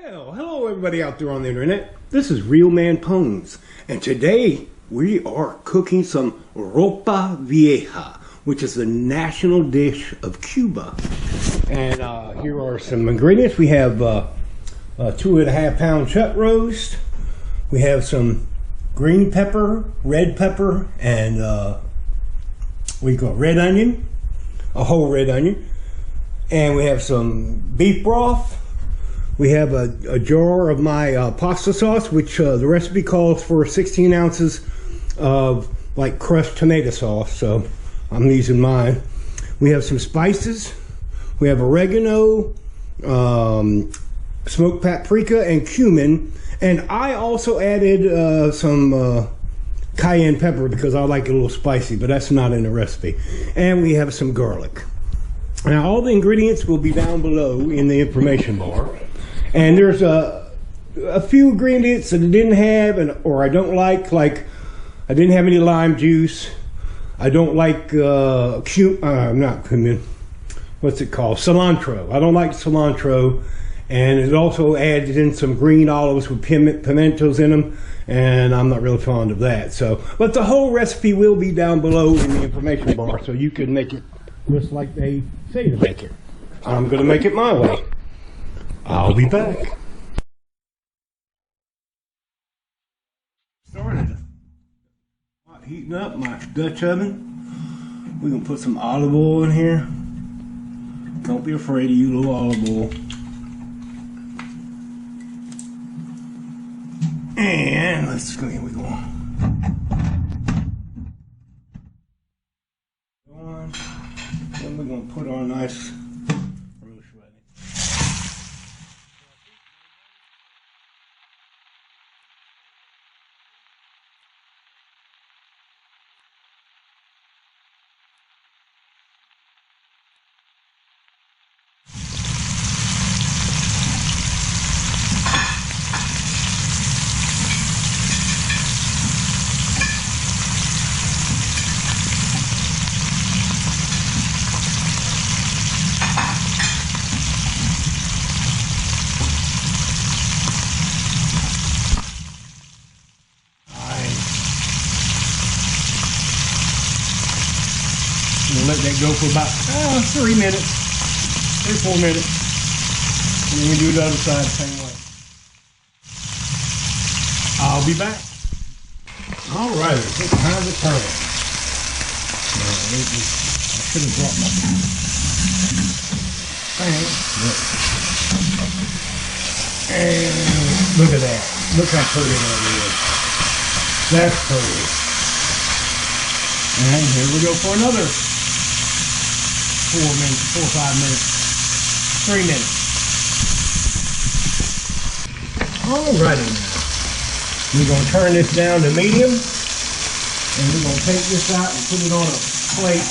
Well, hello everybody out there on the internet. This is RealmanPwns, and today we are cooking some Ropa Vieja, which is the national dish of Cuba. And here are some ingredients. We have 2.5 pound chuck roast. We have some green pepper, red pepper, and we call red onion, a whole red onion. And we have some beef broth. We have a jar of my pasta sauce, which the recipe calls for 16 ounces of like crushed tomato sauce, so I'm using mine. We have some spices. We have oregano, smoked paprika, and cumin. And I also added some cayenne pepper because I like it a little spicy, but that's not in the recipe. And we have some garlic. Now all the ingredients will be down below in the information bar. And there's a few ingredients that I didn't have or I don't like I didn't have any lime juice. I don't like not cumin, what's it called? Cilantro. I don't like cilantro. And it also added in some green olives with pimentos in them, and I'm not real fond of that. So, but the whole recipe will be down below in the information bar, so you can make it just like they say to make it. I'm gonna make it my way. I'll be back. Started heating up my Dutch oven. We're gonna put some olive oil in here. Don't be afraid to use a little olive oil. And let's go. Here we go. Then we're gonna put on nice. We'll let that go for about 3 minutes, 3 or 4 minutes, and then we do the other side the same way. I'll be back. All right, it's time to turn it. I should have brought my pan. And look at that. Look how pretty that is. That's pretty. And here we go for another 4 minutes, 4 or 5 minutes, 3 minutes. Alrighty now. We're going to turn this down to medium, and we're going to take this out and put it on a plate.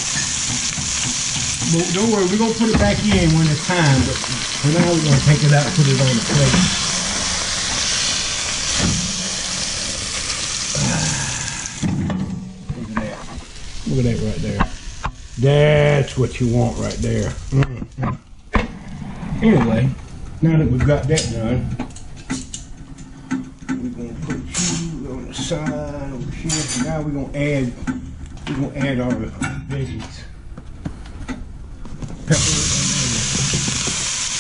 But don't worry, we're going to put it back in when it's time, but for now we're going to take it out and put it on a plate. Look at that right there. That's what you want right there. Anyway, now that we've got that done, we're gonna put you on the side over here. Now we're gonna add our veggies. Pepper and onion.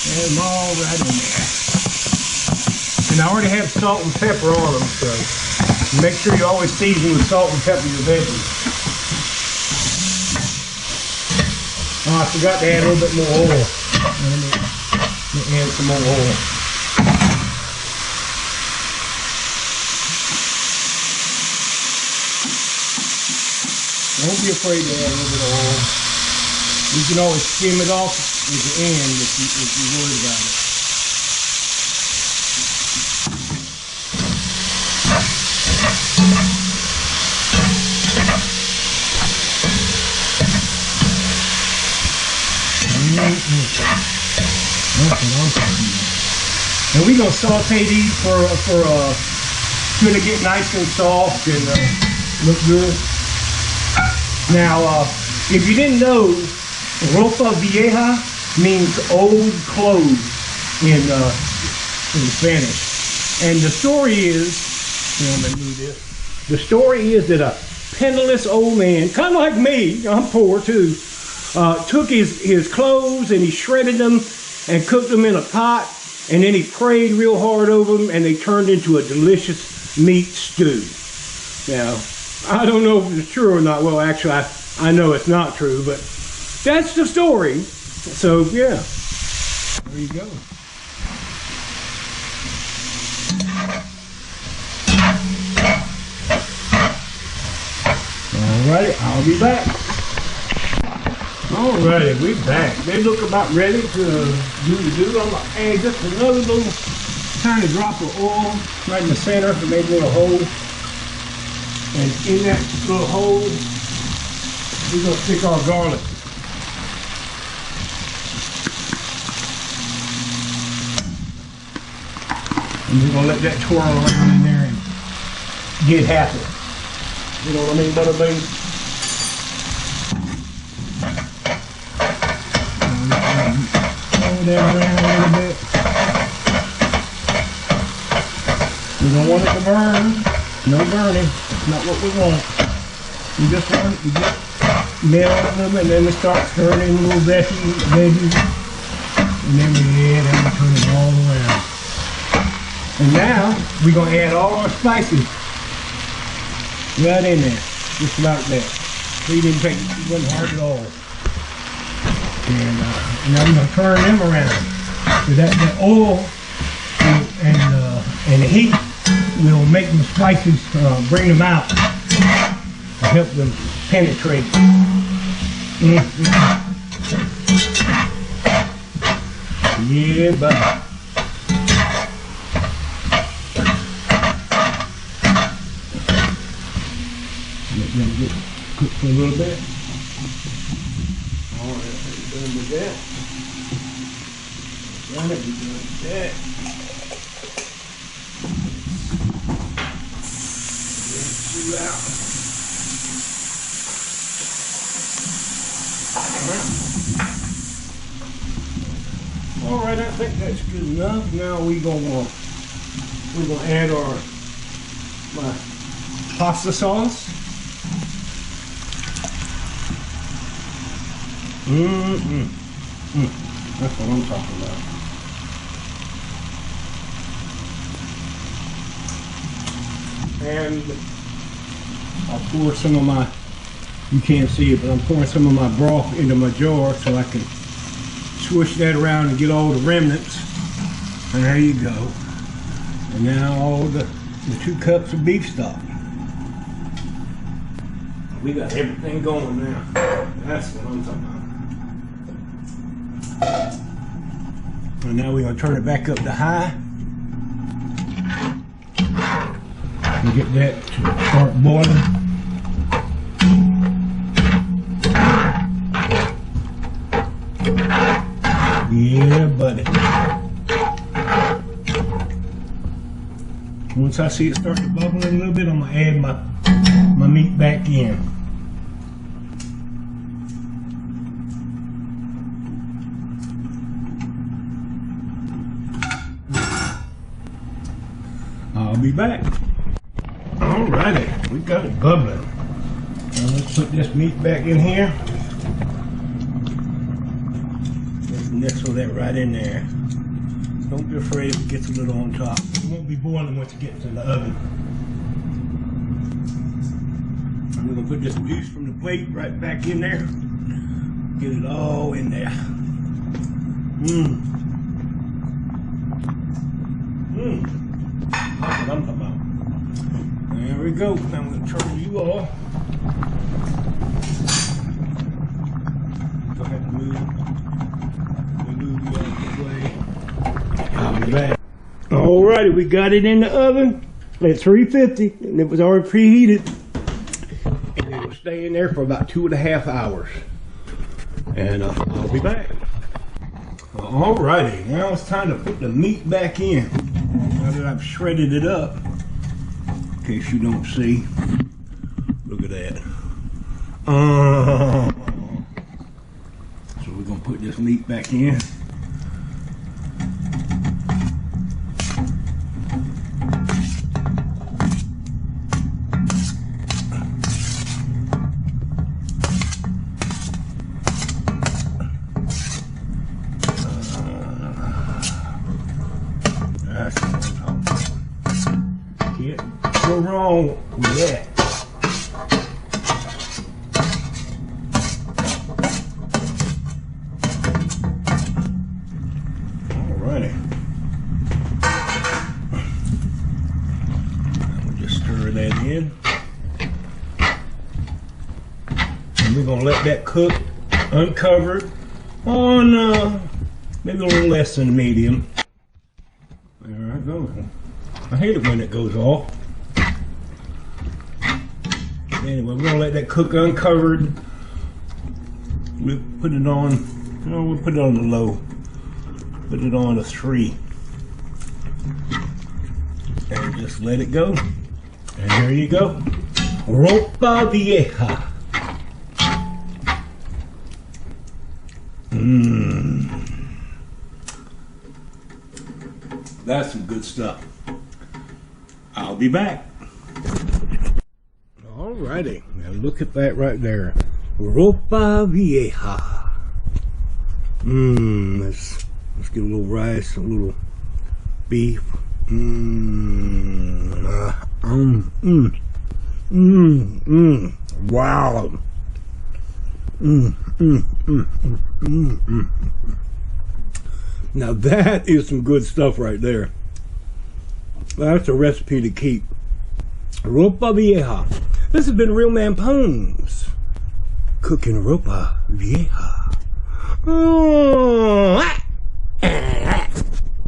Add them all right in there. And I already have salt and pepper on them, so make sure you always season with salt and pepper your veggies. Oh, I forgot to add a little bit more oil. Let me add some more oil. Don't be afraid to add a little bit of oil. You can always skim it off at the end if you're worried about it. And we're gonna saute these till they get nice and soft and look good. Now, if you didn't know, Ropa Vieja means old clothes in in Spanish. And the story is, let me move this. The story is that a penniless old man, kind of like me, I'm poor too, took his cloves and he shredded them and cooked them in a pot, and then he prayed real hard over them, and they turned into a delicious meat stew. Now, I don't know if it's true or not. Well, actually, I know it's not true, but that's the story. So, yeah, there you go. Alrighty, I'll be back. Alrighty, we back. They look about ready to do. I'm gonna add just another little tiny drop of oil right in the center to make a little hole. And in that little hole, we're gonna stick our garlic. And we're gonna let that twirl right in there and get happy. You know what I mean, butter baby? Roll that around a little bit. We don't want it to burn. No burning. That's not what we want. We just want it to get melt them, and then we start stirring in a little veggies. And then we add and turn it all around. And now we're gonna add all our spices right in there, just like that. So it wasn't hard at all. And now we're gonna turn them around. So that oil and the heat will make the spices, bring them out, and help them penetrate. Yeah, buddy. Let them get cooked for a little bit. All right, we're done with that. Done it, we're done with that. Out. All right, I think that's good enough. Now we're gonna add my pasta sauce. That's what I'm talking about. And I'll pour some of my, you can't see it, but I'm pouring some of my broth into my jar so I can swish that around and get all the remnants. And there you go. And now all the 2 cups of beef stock. We got everything going now. That's what I'm talking about. And now we're going to turn it back up to high. And get that to start boiling. Yeah, buddy. Once I see it start to bubble a little bit, I'm gonna add my meat back in. I'll be back. Alrighty, we got it bubbling. Now let's put this meat back in here. Next with that right in there. Don't be afraid if it gets a little on top. It won't be boiling once it gets in the oven. I'm gonna put this juice from the plate right back in there. Get it all in there. That's what I'm talking about. There we go. Now I'm gonna turn you off. Go ahead and move. I'll be back. Alrighty, we got it in the oven at 350, and it was already preheated, and it will stay in there for about 2.5 hours. And I'll be back. Alrighty, now it's time to put the meat back in. Now that I've shredded it up, in case you don't see, look at that. So we're gonna put this meat back in. go wrong with that. Alrighty. I'll just stir that in. And we're gonna let that cook uncovered on maybe a little less than medium. There I go. I hate it when it goes off. Anyway, we're gonna let that cook uncovered. We'll put it on, we'll put it on the low. Put it on a 3. And just let it go. And there you go. Ropa Vieja. That's some good stuff. I'll be back. Alrighty, now look at that right there. Ropa Vieja. Let's get a little rice, a little beef. Wow. Now that is some good stuff right there. That's a recipe to keep. Ropa Vieja. This has been RealmanPwns cooking Ropa Vieja.